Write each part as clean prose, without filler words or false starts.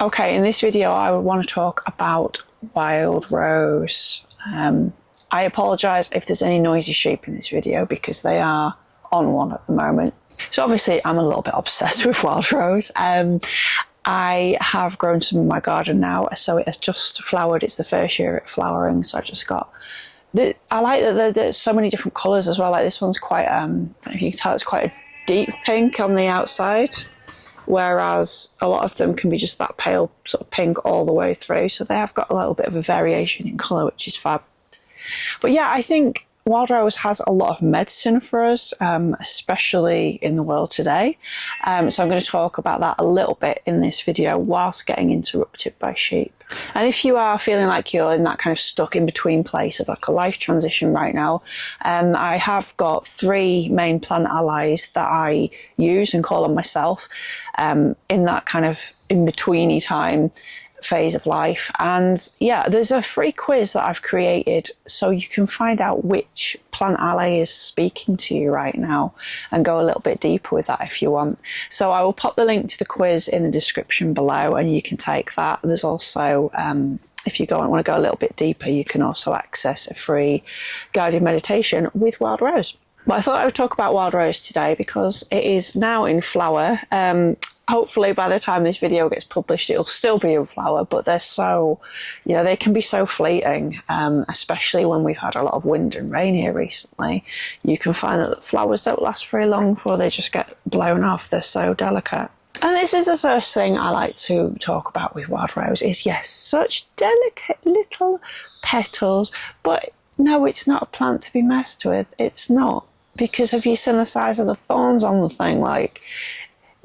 Okay, in this video I would want to talk about wild rose. I apologise if there's any noisy sheep in this video because they are on one at the moment. So obviously I'm a little bit obsessed with wild rose. I have grown some in my garden now, so it has just flowered. It's the first year it's flowering, so I've just got... I like that there's so many different colours as well. Like this one's quite, if you can tell, it's quite a deep pink on the outside, whereas a lot of them can be just that pale sort of pink all the way through. So they have got a little bit of a variation in colour, which is fab. But yeah, I think wild rose has a lot of medicine for us, especially in the world today. So I'm going to talk about that a little bit in this video whilst getting interrupted by sheep. And if you are feeling like you're in that kind of stuck in between place of like a life transition right now, I have got 3 main plant allies that I use and call on myself in that kind of in-betweeny time phase of life. And yeah, there's a free quiz that I've created so you can find out which plant ally is speaking to you right now and go a little bit deeper with that if you want. So I will pop the link to the quiz in the description below and you can take that. There's also if you want to go a little bit deeper, you can also access a free guided meditation with wild rose. But I thought I would talk about wild rose today because it is now in flower. Hopefully by the time this video gets published it'll still be in flower, but they're so, you know, they can be so fleeting, especially when we've had a lot of wind and rain here recently. You can find that the flowers don't last very long before they just get blown off. They're so delicate. And this is the first thing I like to talk about with wild rose is, yes, such delicate little petals, but no, it's not a plant to be messed with. It's not, because have you seen the size of the thorns on the thing? Like,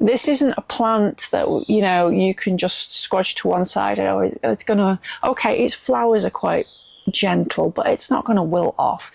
this isn't a plant that, you know, you can just squash to one side or it's gonna, okay, its flowers are quite gentle, but it's not gonna wilt off.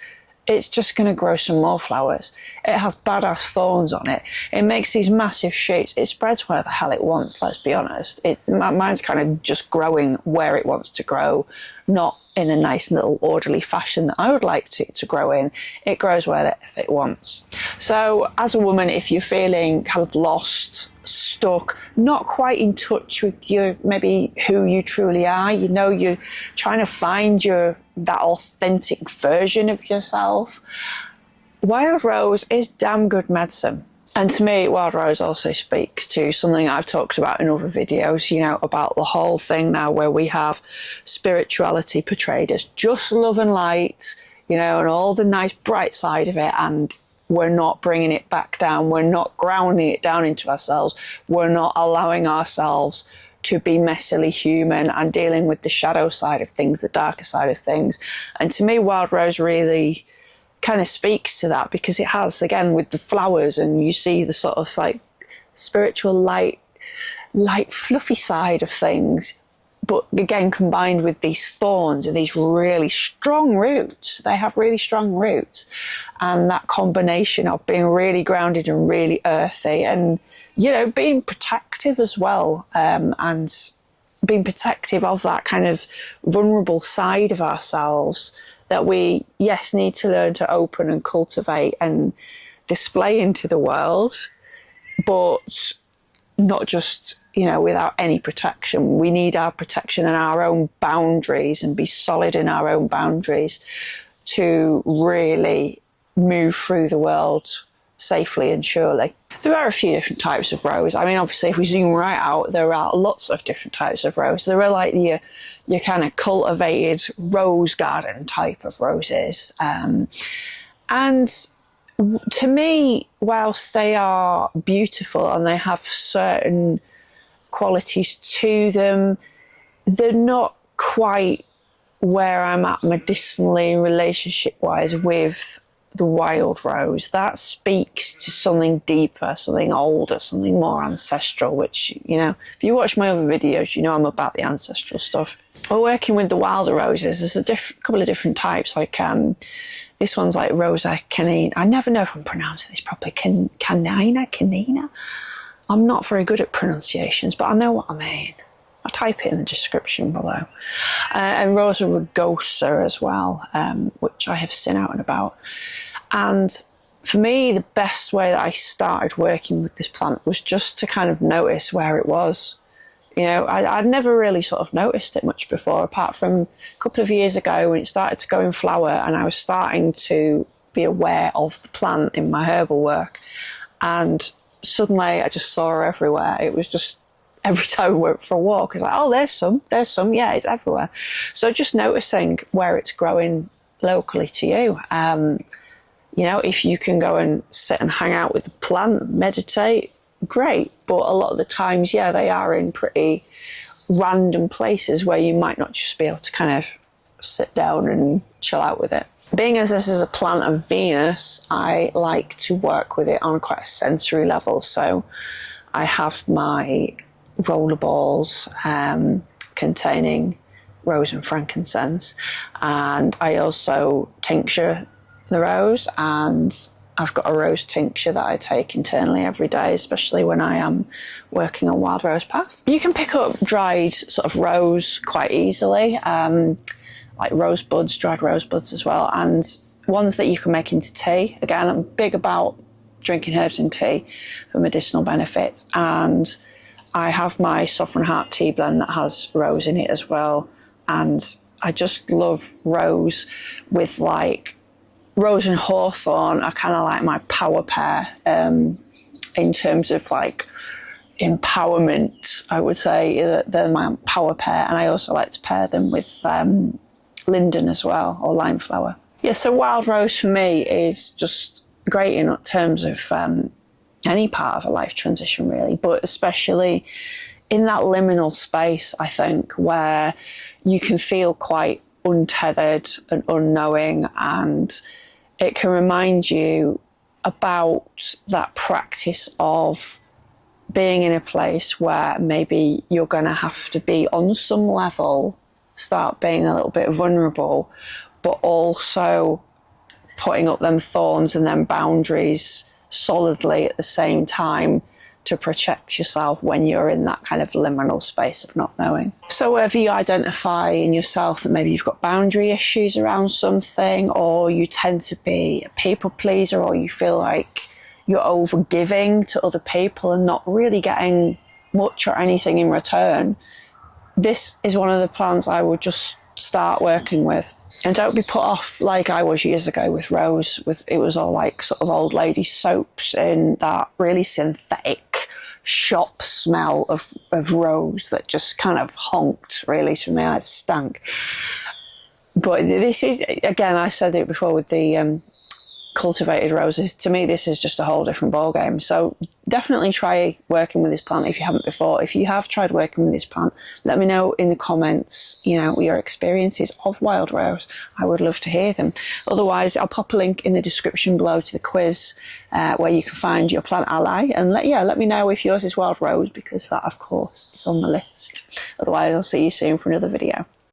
It's just gonna grow some more flowers. It has badass thorns on it. It makes these massive shoots. It spreads where the hell it wants, let's be honest. Mine's kind of just growing where it wants to grow, not in a nice little orderly fashion that I would like to grow in. It grows where it wants. So as a woman, if you're feeling kind of lost, stuck, not quite in touch with your, maybe who you truly are, you know, you're trying to find that authentic version of yourself, wild rose is damn good medicine. And to me, wild rose also speaks to something I've talked about in other videos, you know, about the whole thing now where we have spirituality portrayed as just love and light, you know, and all the nice bright side of it, and we're not bringing it back down. We're not grounding it down into ourselves. We're not allowing ourselves to be messily human and dealing with the shadow side of things, the darker side of things. And to me, wild rose really kind of speaks to that, because it has, again, with the flowers, and you see the sort of like spiritual light fluffy side of things, but again combined with these thorns and these really strong roots. They have really strong roots, and that combination of being really grounded and really earthy, and, you know, being protective as well, and being protective of that kind of vulnerable side of ourselves that we, yes, need to learn to open and cultivate and display into the world, but not just, you know, without any protection. We need our protection and our own boundaries, and be solid in our own boundaries to really move through the world safely and surely. There are a few different types of rose. I mean, obviously, if we zoom right out, there are lots of different types of rose. There are like your kind of cultivated rose garden type of roses. And to me, whilst they are beautiful and they have certain qualities to them, they're not quite where I'm at medicinally, relationship-wise with the wild rose. That speaks to something deeper, something older, something more ancestral, which, you know, if you watch my other videos, you know I'm about the ancestral stuff. We're working with the wilder roses. There's a couple of different types. Like this one's like Rosa canina. I never know if I'm pronouncing this properly. Canina. I'm not very good at pronunciations, but I know what I mean. I'll type it in the description below. And Rosa rugosa as well, which I have seen out and about. And for me, the best way that I started working with this plant was just to kind of notice where it was. You know, I'd never really sort of noticed it much before, apart from a couple of years ago when it started to go in flower and I was starting to be aware of the plant in my herbal work. And suddenly I just saw her everywhere. It was just every time we went for a walk, it's like, oh, there's some, yeah, it's everywhere. So just noticing where it's growing locally to you. You know, if you can go and sit and hang out with the plant, meditate, great. But a lot of the times, yeah, they are in pretty random places where you might not just be able to kind of sit down and chill out with it. Being as this is a plant of Venus, I like to work with it on quite a sensory level. So I have my roller balls containing rose and frankincense, and I also tincture the rose, and I've got a rose tincture that I take internally every day, especially when I am working on wild rose path. You can pick up dried sort of rose quite easily, like rose buds, dried rose buds as well, and ones that you can make into tea. Again, I'm big about drinking herbs in tea for medicinal benefits, and I have my Sovereign Heart tea blend that has rose in it as well, and I just love rose with like rose and hawthorn are kind of like my power pair in terms of like empowerment. I would say they're my power pair, and I also like to pair them with linden as well, or lime flower. Yeah, so wild rose for me is just great in terms of any part of a life transition really, but especially in that liminal space, I think, where you can feel quite untethered and unknowing, and it can remind you about that practice of being in a place where maybe you're going to have to be on some level, start being a little bit vulnerable, but also putting up them thorns and them boundaries solidly at the same time to protect yourself when you're in that kind of liminal space of not knowing. So whether you identify in yourself that maybe you've got boundary issues around something, or you tend to be a people pleaser, or you feel like you're over giving to other people and not really getting much or anything in return, this is one of the plants I would just start working with. And don't be put off like I was years ago with rose. It was all like sort of old lady soaps and that really synthetic shop smell of rose that just kind of honked really to me. It stank. But this is, again, I said it before with the cultivated roses, to me this is just a whole different ballgame. So definitely try working with this plant if you haven't before. If you have tried working with this plant, let me know in the comments, you know, your experiences of wild rose. I would love to hear them. Otherwise, I'll pop a link in the description below to the quiz where you can find your plant ally, and let me know if yours is wild rose, because that of course is on the list. Otherwise, I'll see you soon for another video.